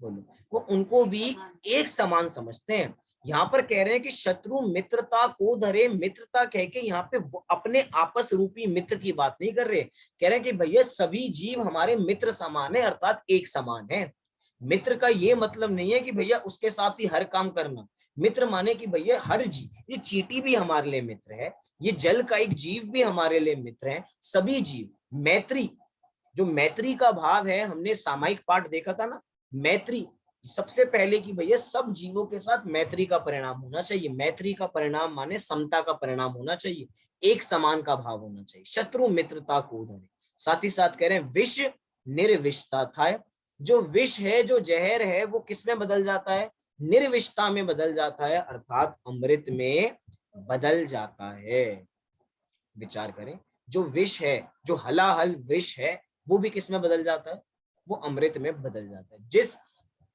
बोलो, वो उनको भी एक समान समझते हैं। यहाँ पर कह रहे हैं कि शत्रु मित्रता को धरे, मित्रता कह के यहाँ पे वो अपने आपस रूपी मित्र की बात नहीं कर रहे। कह रहे हैं कि भैया सभी जीव हमारे मित्र समान है, अर्थात एक समान है। मित्र का ये मतलब नहीं है कि भैया उसके साथ ही हर काम करना। मित्र माने कि भैया हर जीव, ये चींटी भी हमारे लिए मित्र है, ये जल का एक जीव भी हमारे लिए मित्र है, सभी जीव। मैत्री, जो मैत्री का भाव है, हमने सामायिक पाठ देखा था ना, मैत्री सबसे पहले कि भैया सब जीवों के साथ मैत्री का परिणाम होना चाहिए। मैत्री का परिणाम माने समता का परिणाम होना चाहिए, एक समान का भाव होना चाहिए। शत्रु मित्रता को धरे। साथ ही साथ कह रहे हैं विष निर्विषता था। जो विष है, जो जहर है, वो किस में बदल जाता है? निर्विषता में बदल जाता है, अर्थात अमृत में बदल जाता है। विचार करें, जो विष है, जो हलाहल विष है, वो भी किस में बदल जाता है? वो अमृत में बदल जाता है। जिस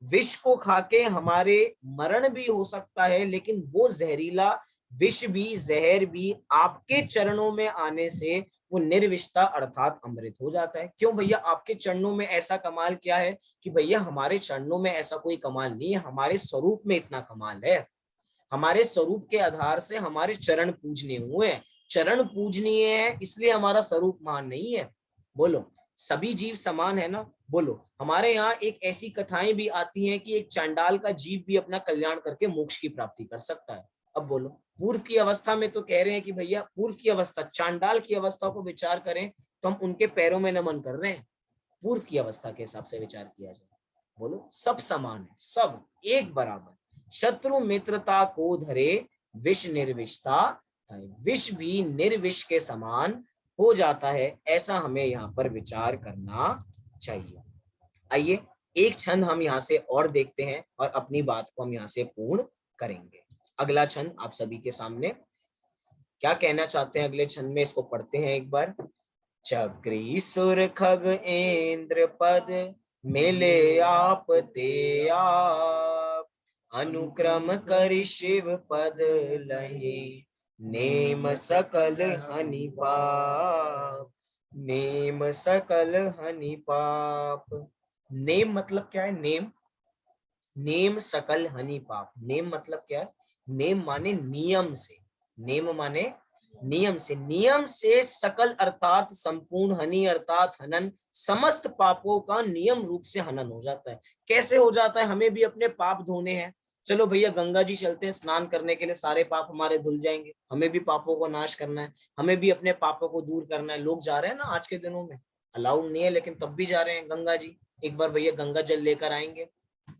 विष को खाके हमारे मरण भी हो सकता है, लेकिन वो जहरीला विष भी, जहर भी आपके चरणों में आने से वो निर्विषता अर्थात अमृत हो जाता है। क्यों भैया? आपके चरणों में ऐसा कमाल क्या है? कि भैया हमारे चरणों में ऐसा कोई कमाल नहीं है, हमारे स्वरूप में इतना कमाल है। हमारे स्वरूप के आधार से हमारे चरण पूजनीय हुए हैं। चरण पूजनीय है इसलिए हमारा स्वरूप महान नहीं है। बोलो, सभी जीव समान है ना? बोलो, हमारे यहाँ एक ऐसी कथाएं भी आती हैं कि एक चांडाल का जीव भी अपना कल्याण करके मोक्ष की प्राप्ति कर सकता है। अब बोलो, पूर्व की अवस्था में तो कह रहे हैं कि भैया पूर्व की अवस्था, चांडाल की अवस्था को विचार करें तो हम उनके पैरों में नमन कर रहे हैं। पूर्व की अवस्था के हिसाब से विचार किया जाए, बोलो सब समान है, सब एक बराबर। शत्रु मित्रता को धरे, विष निर्विषता, विष भी निर्विष के समान हो जाता है, ऐसा हमें यहाँ पर विचार करना चाहिए। आइए एक छंद हम यहाँ से और देखते हैं और अपनी बात को हम यहाँ से पूर्ण करेंगे। अगला छंद आप सभी के सामने, क्या कहना चाहते हैं अगले छंद में, इसको पढ़ते हैं एक बार। चक्री सुर खग इंद्र पद मिले आप ते आप, अनुक्रम करि शिव पद लहे, नेम सकल हनि पाप, नेम सकल हनि पाप। नेम मतलब क्या है? नेम, नेम सकल हनि पाप। नेम मतलब क्या है? नेम माने नियम से, नेम माने नियम से, नियम से सकल अर्थात संपूर्ण, हनि अर्थात हनन, समस्त पापों का नियम रूप से हनन हो जाता है। कैसे हो जाता है? हमें भी अपने पाप धोने हैं, चलो भैया गंगा जी चलते हैं स्नान करने के लिए, सारे पाप हमारे धुल जाएंगे। हमें भी पापों को नाश करना है, हमें भी अपने पापों को दूर करना है। लोग जा रहे हैं ना आज के दिनों में, अलाउड नहीं है लेकिन तब भी जा रहे हैं गंगा जी, एक बार भैया गंगा जल लेकर आएंगे।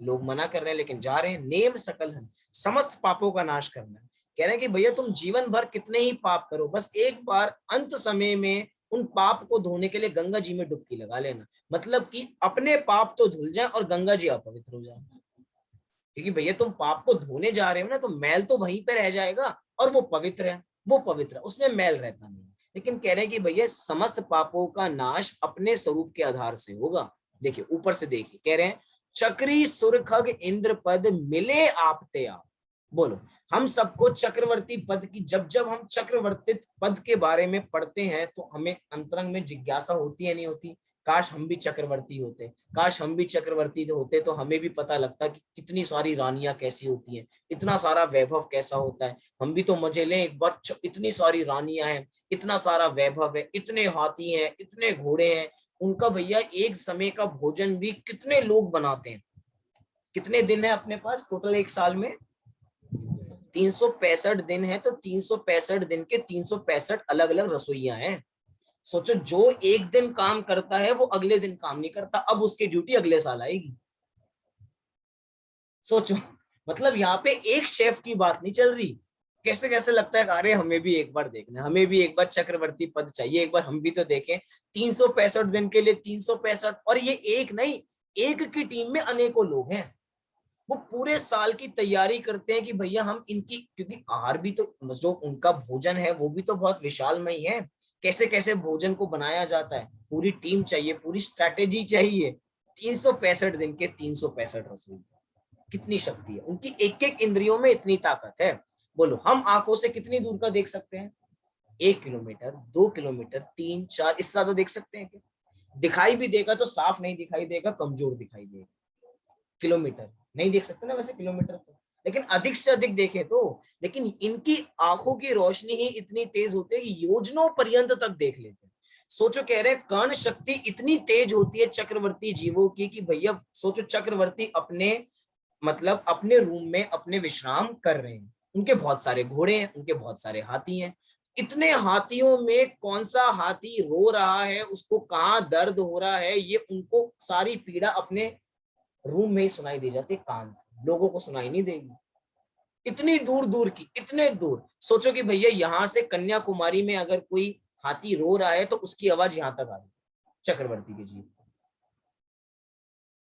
लोग मना कर रहे हैं लेकिन जा रहे हैं। नेम सकल है, समस्त पापों का नाश करना है। कह रहे हैं कि भैया तुम जीवन भर कितने ही पाप करो, बस एक बार अंत समय में उन पाप को धोने के लिए गंगा जी में डुबकी लगा लेना। मतलब कि अपने पाप तो धुल जाए और गंगा जी अपवित्र हो जाए, क्योंकि भैया तुम पाप को धोने जा रहे हो ना, तो मैल तो वहीं पे रह जाएगा, और वो पवित्र है, वो पवित्र है, उसमें मैल रहता नहीं। लेकिन कह रहे हैं कि भैया समस्त पापों का नाश अपने स्वरूप के आधार से होगा। देखिए ऊपर से देखिए, कह रहे हैं चक्री सुर खग इंद्र पद मिले आपते आप। बोलो, हम सबको चक्रवर्ती पद की, जब जब हम चक्रवर्ती पद के बारे में पढ़ते हैं तो हमें अंतरंग में जिज्ञासा होती है नहीं होती, काश हम भी चक्रवर्ती होते, काश हम भी चक्रवर्ती होते तो हमें भी पता लगता कि कितनी सारी रानियां कैसी होती हैं, इतना सारा वैभव कैसा होता है। हम भी तो मजे लें एक बार, इतनी सारी रानियां हैं, इतना सारा वैभव है, इतने हाथी हैं, इतने घोड़े हैं, उनका भैया एक समय का भोजन भी कितने लोग बनाते हैं। कितने दिन है अपने पास टोटल एक साल में? 365 दिन है, तो 365 दिन के 365 अलग अलग रसोइयां हैं। सोचो, जो एक दिन काम करता है वो अगले दिन काम नहीं करता, अब उसकी ड्यूटी अगले साल आएगी। सोचो, मतलब यहाँ पे एक शेफ की बात नहीं चल रही। कैसे कैसे लगता है, अरे हमें भी एक बार देखना है, हमें भी एक बार चक्रवर्ती पद चाहिए, एक बार हम भी तो देखें। 365 दिन के लिए 365, और ये एक नहीं, एक की टीम में अनेकों लोग हैं। वो पूरे साल की तैयारी करते हैं कि भैया हम इनकी, क्योंकि आहार भी तो, जो उनका भोजन है वो भी तो बहुत विशालमय है। कैसे कैसे भोजन को बनाया जाता है, पूरी टीम चाहिए, पूरी स्ट्रैटेजी चाहिए। 365 दिन के 365 रसोई, कितनी शक्ति है उनकी, एक एक इंद्रियों में इतनी ताकत है। बोलो, हम आंखों से कितनी दूर का देख सकते हैं? 1 किलोमीटर, 2 किलोमीटर, 3, 4, इससे ज्यादा देख सकते हैं क्या? दिखाई भी देगा तो साफ नहीं दिखाई देगा, कमजोर दिखाई देगा। किलोमीटर नहीं देख सकते ना वैसे, किलोमीटर तो, लेकिन अधिक से अधिक देखे तो। लेकिन इनकी आंखों की रोशनी ही इतनी तेज होती है कि योजनों पर्यंत तक देख लेते हैं। सोचो, कह रहे कर्ण शक्ति इतनी तेज होती है चक्रवर्ती जीवों की कि भैया सोचो, चक्रवर्ती अपने, मतलब अपने रूम में अपने विश्राम कर रहे हैं, उनके बहुत सारे घोड़े हैं, उनके बहुत सारे हाथी हैं। इतने हाथियों में कौन सा हाथी रो रहा है, उसको कहाँ दर्द हो रहा है, ये उनको सारी पीड़ा अपने रूम में ही सुनाई दे जाती है, कान से, लोगों को सुनाई नहीं देगी। इतनी दूर दूर की, इतने दूर। सोचो कि भैया यहाँ से कन्याकुमारी में अगर कोई हाथी रो रहा है तो उसकी आवाज यहाँ तक आ रही, चक्रवर्ती के जीव।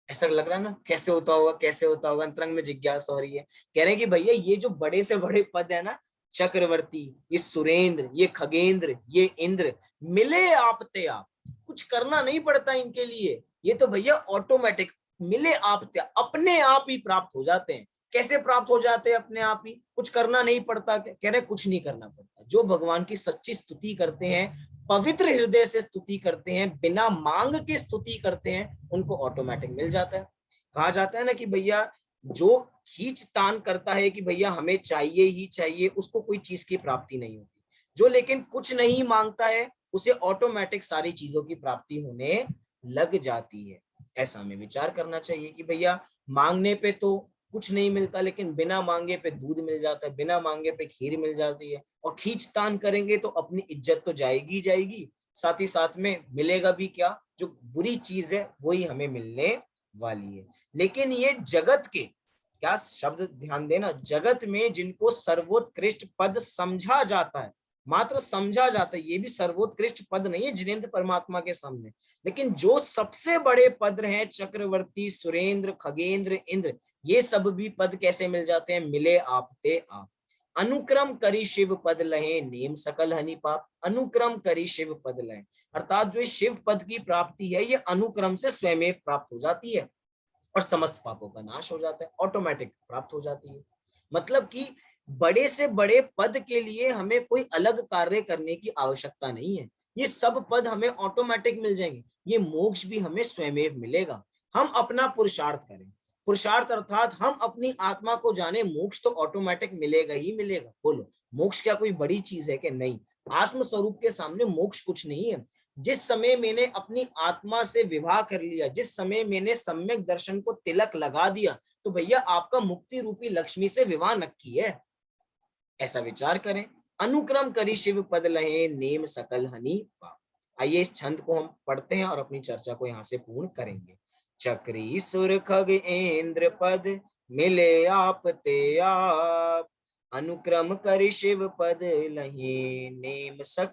ऐसा लग रहा है ना, कैसे होता होगा, कैसे होता होगा, अंतरंग में जिज्ञासा हो रही है। कह रहे हैं कि भैया ये जो बड़े से बड़े पद है ना, चक्रवर्ती, ये सुरेंद्र, ये खगेंद्र, ये इंद्र, मिले आपते आप, कुछ करना नहीं पड़ता इनके लिए, ये तो भैया ऑटोमेटिक, मिले आपते, अपने आप ही प्राप्त हो जाते हैं। कैसे प्राप्त हो जाते हैं अपने आप ही? कुछ करना नहीं पड़ता। कह रहे कुछ नहीं करना पड़ता, जो भगवान की सच्ची स्तुति करते हैं, पवित्र हृदय से स्तुति करते हैं, बिना मांग के स्तुति करते हैं, उनको ऑटोमेटिक मिल जाता है। कहा जाता है ना कि भैया जो खींच तान करता है कि भैया हमें चाहिए ही चाहिए, उसको कोई चीज की प्राप्ति नहीं होती। जो लेकिन कुछ नहीं मांगता है, उसे ऑटोमेटिक सारी चीजों की प्राप्ति होने लग जाती है। ऐसा हमें विचार करना चाहिए कि भैया मांगने पे तो कुछ नहीं मिलता, लेकिन बिना मांगे पे दूध मिल जाता है, बिना मांगे पे खीर मिल जाती है। और खींचतान करेंगे तो अपनी इज्जत तो जाएगी जाएगी, साथ ही साथ में मिलेगा भी क्या? जो बुरी चीज है वही हमें मिलने वाली है। लेकिन ये जगत के, क्या शब्द ध्यान देना, जगत में जिनको सर्वोत्कृष्ट पद समझा जाता है, मात्र समझा जाता है, ये भी सर्वोत्कृष्ट पद नहीं है जिनेंद्र परमात्मा के सामने। लेकिन जो सबसे बड़े पद हैं, चक्रवर्ती, सुरेंद्र, खगेंद्र, इंद्र, ये सब भी पद कैसे मिल जाते हैं? मिले आपते आप। अनुक्रम करी शिव पद लहे, नेम सकल हनि पाप। अनुक्रम करी शिव पद लहे, अर्थात जो शिव पद की प्राप्ति है, ये अनुक्रम से स्वयं प्राप्त हो जाती है, और समस्त पापों का नाश हो जाता है, ऑटोमेटिक प्राप्त हो जाती है। मतलब कि बड़े से बड़े पद के लिए हमें कोई अलग कार्य करने की आवश्यकता नहीं है, ये सब पद हमें ऑटोमेटिक मिल जाएंगे। ये मोक्ष भी हमें स्वयं मिलेगा, हम अपना पुरुषार्थ करें। पुरुषार्थ अर्थात हम अपनी आत्मा को जाने, मोक्ष तो ऑटोमेटिक मिलेगा ही मिलेगा। बोलो, मोक्ष क्या कोई बड़ी चीज है कि नहीं? आत्म स्वरूप के सामने मोक्ष कुछ नहीं है। जिस समय मैंने अपनी आत्मा से विवाह कर लिया, जिस समय मैंने सम्यक दर्शन को तिलक लगा दिया, तो भैया आपका मुक्ति रूपी लक्ष्मी से विवाह नक्की है। ऐसा विचार करें। अनुक्रम करी शिव पद लहे, नेम सकल हनि पाप। आइए इस छंद को हम पढ़ते हैं और अपनी चर्चा को यहाँ से पूर्ण करेंगे। चक्री सुर खग इंद्र पद मिले आप ते आप, अनुक्रम करि शिव पद लही नेम सक